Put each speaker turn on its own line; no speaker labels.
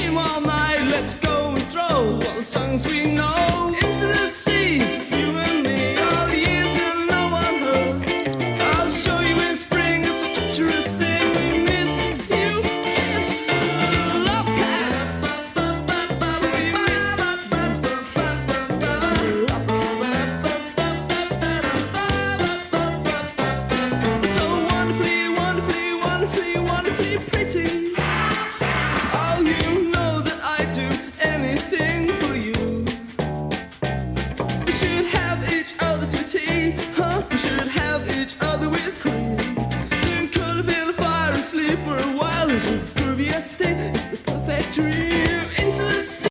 dream all night. Let's go and throw all the songs we know into the sea. You and me, all the years that no one heard. I'll show you in spring, it's a treacherous thing. We miss you, yes. Love cats. We miss love cats. So wonderfully, wonderfully, wonderfully, wonderfully pretty. Oh, you know that I do anything for you. We should have each other to tea, huh? We should have each other with cream. Then curl up in the fire and sleep for a while. It's the grooviest thing, it's the perfect dream.